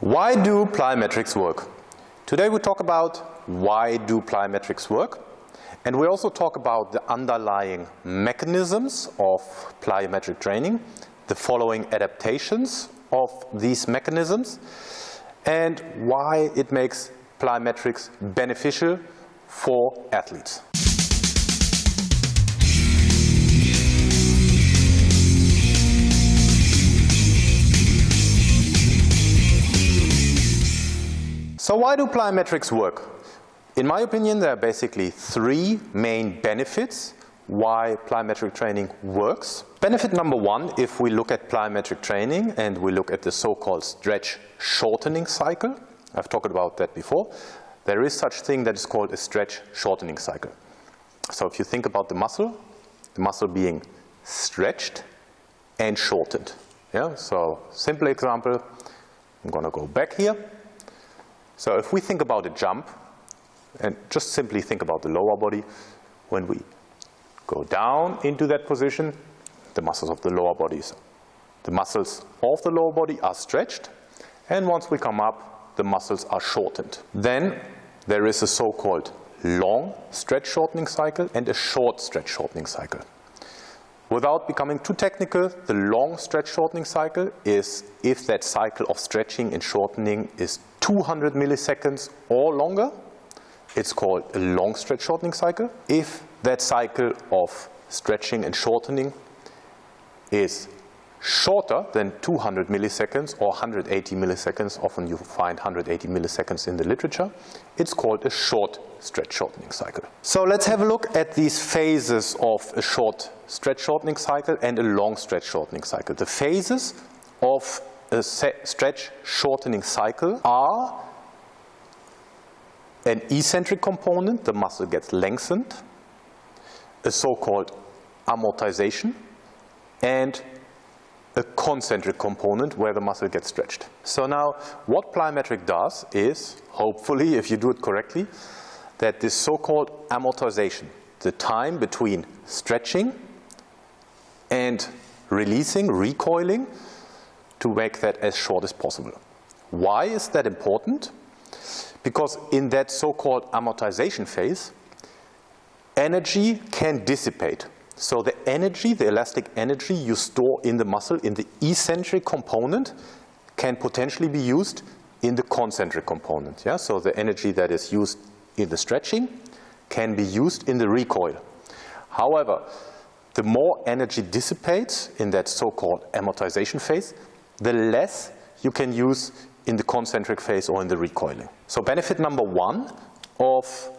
Why do plyometrics work? Today we talk about why do plyometrics work, and we also talk about the underlying mechanisms of plyometric training, the following adaptations of these mechanisms, and why it makes plyometrics beneficial for athletes. So why do plyometrics work? In my opinion, there are basically three main benefits why plyometric training works. Benefit number one, if we look at plyometric training and we look at the so-called stretch shortening cycle, I've talked about that before, there is such thing that is called a stretch shortening cycle. So if you think about the muscle being stretched and shortened. Yeah? So simple example, I'm going to go back here. So if we think about a jump, and just simply think about the lower body, when we go down into that position, the muscles of the lower body are stretched, and once we come up, the muscles are shortened. Then there is a so-called long stretch shortening cycle and a short stretch shortening cycle. Without becoming too technical, the long stretch shortening cycle is if that cycle of stretching and shortening is 200 milliseconds or longer, it's called a long stretch shortening cycle. If that cycle of stretching and shortening is shorter than 200 milliseconds or 180 milliseconds, often you find 180 milliseconds in the literature, it's called a short stretch shortening cycle. So let's have a look at these phases of a short stretch shortening cycle and a long stretch shortening cycle. The phases of a stretch shortening cycle are an eccentric component, the muscle gets lengthened, a so-called amortization, and a concentric component where the muscle gets stretched. So now what plyometric does is, hopefully if you do it correctly, that this so-called amortization, the time between stretching and releasing, recoiling, to make that as short as possible. Why is that important? Because in that so-called amortization phase, energy can dissipate. So the energy, the elastic energy you store in the muscle in the eccentric component can potentially be used in the concentric component. Yeah? So the energy that is used in the stretching can be used in the recoil. However, the more energy dissipates in that so-called amortization phase, the less you can use in the concentric phase or in the recoiling. So benefit number one of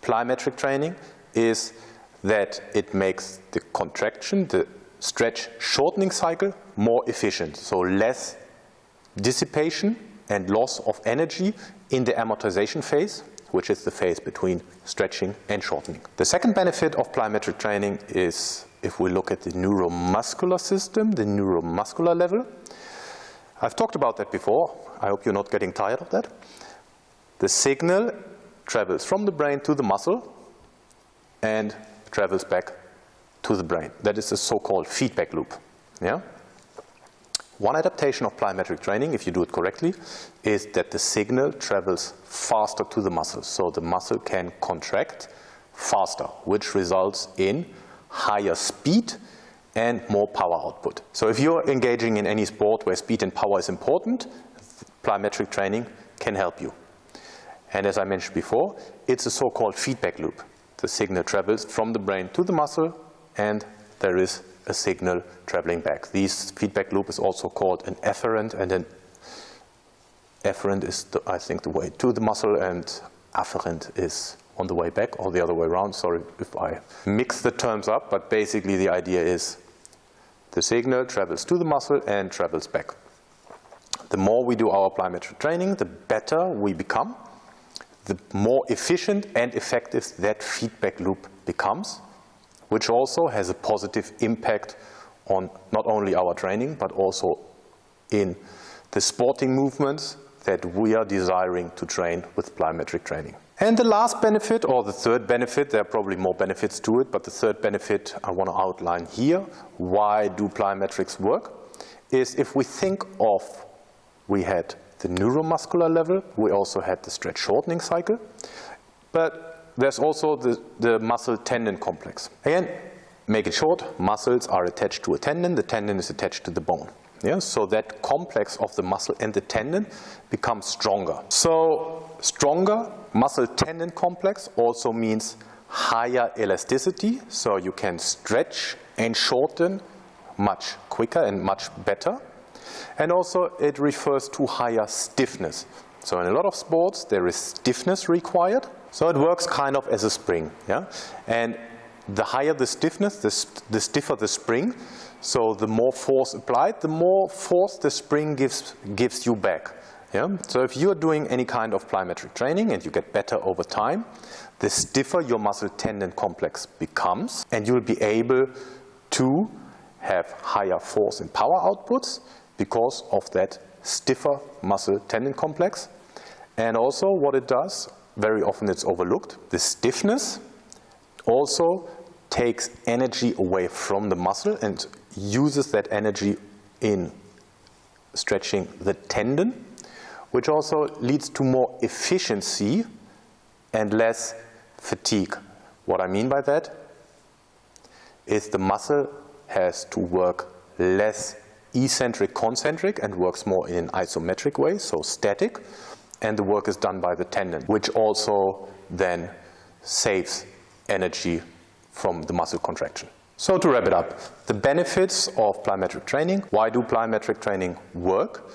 plyometric training is that it makes the contraction, the stretch shortening cycle, more efficient. So less dissipation and loss of energy in the amortization phase, which is the phase between stretching and shortening. The second benefit of plyometric training is if we look at the neuromuscular system, the neuromuscular level. I've talked about that before. I hope you're not getting tired of that. The signal travels from the brain to the muscle and travels back to the brain. That is a so-called feedback loop. Yeah? One adaptation of plyometric training, if you do it correctly, is that the signal travels faster to the muscle. So the muscle can contract faster, which results in higher speed and more power output. So if you're engaging in any sport where speed and power is important, plyometric training can help you. And as I mentioned before, it's a so-called feedback loop. The signal travels from the brain to the muscle, and there is a signal traveling back. This feedback loop is also called an efferent, and an efferent is, I think, the way to the muscle, and afferent is on the way back, or the other way around. Sorry if I mix the terms up, but basically the idea is the signal travels to the muscle and travels back. The more we do our plyometric training, the better we become, the more efficient and effective that feedback loop becomes, which also has a positive impact on not only our training, but also in the sporting movements that we are desiring to train with plyometric training. And the last benefit, or the third benefit, there are probably more benefits to it, but the third benefit I want to outline here, why do plyometrics work, is if we think of, we had the neuromuscular level, we also had the stretch shortening cycle. But there's also the muscle tendon complex. Again, make it short, muscles are attached to a tendon, the tendon is attached to the bone. Yeah? So that complex of the muscle and the tendon becomes stronger. So stronger muscle tendon complex also means higher elasticity, so you can stretch and shorten much quicker and much better. And also it refers to higher stiffness. So in a lot of sports there is stiffness required, so it works kind of as a spring. Yeah? And the higher the stiffness, the stiffer the spring, so the more force applied, the more force the spring gives you back. Yeah? So if you're doing any kind of plyometric training and you get better over time, the stiffer your muscle tendon complex becomes, and you'll be able to have higher force and power outputs because of that stiffer muscle tendon complex. And also what it does, very often it's overlooked, the stiffness also takes energy away from the muscle and uses that energy in stretching the tendon, which also leads to more efficiency and less fatigue. What I mean by that is the muscle has to work less eccentric concentric and works more in an isometric way, so static, and the work is done by the tendon, which also then saves energy from the muscle contraction. So to wrap it up, the benefits of plyometric training. Why do plyometric training work?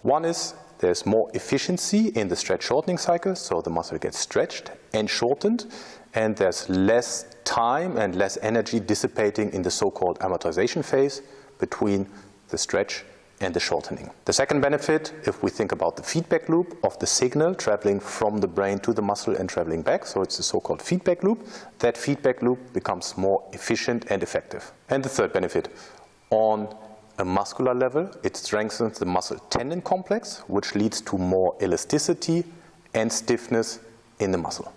One is there's more efficiency in the stretch shortening cycle, so the muscle gets stretched and shortened, and there's less time and less energy dissipating in the so-called amortization phase between the stretch and the shortening. The second benefit, if we think about the feedback loop of the signal traveling from the brain to the muscle and traveling back, so it's the so-called feedback loop, that feedback loop becomes more efficient and effective. And the third benefit, on a muscular level, it strengthens the muscle tendon complex, which leads to more elasticity and stiffness in the muscle.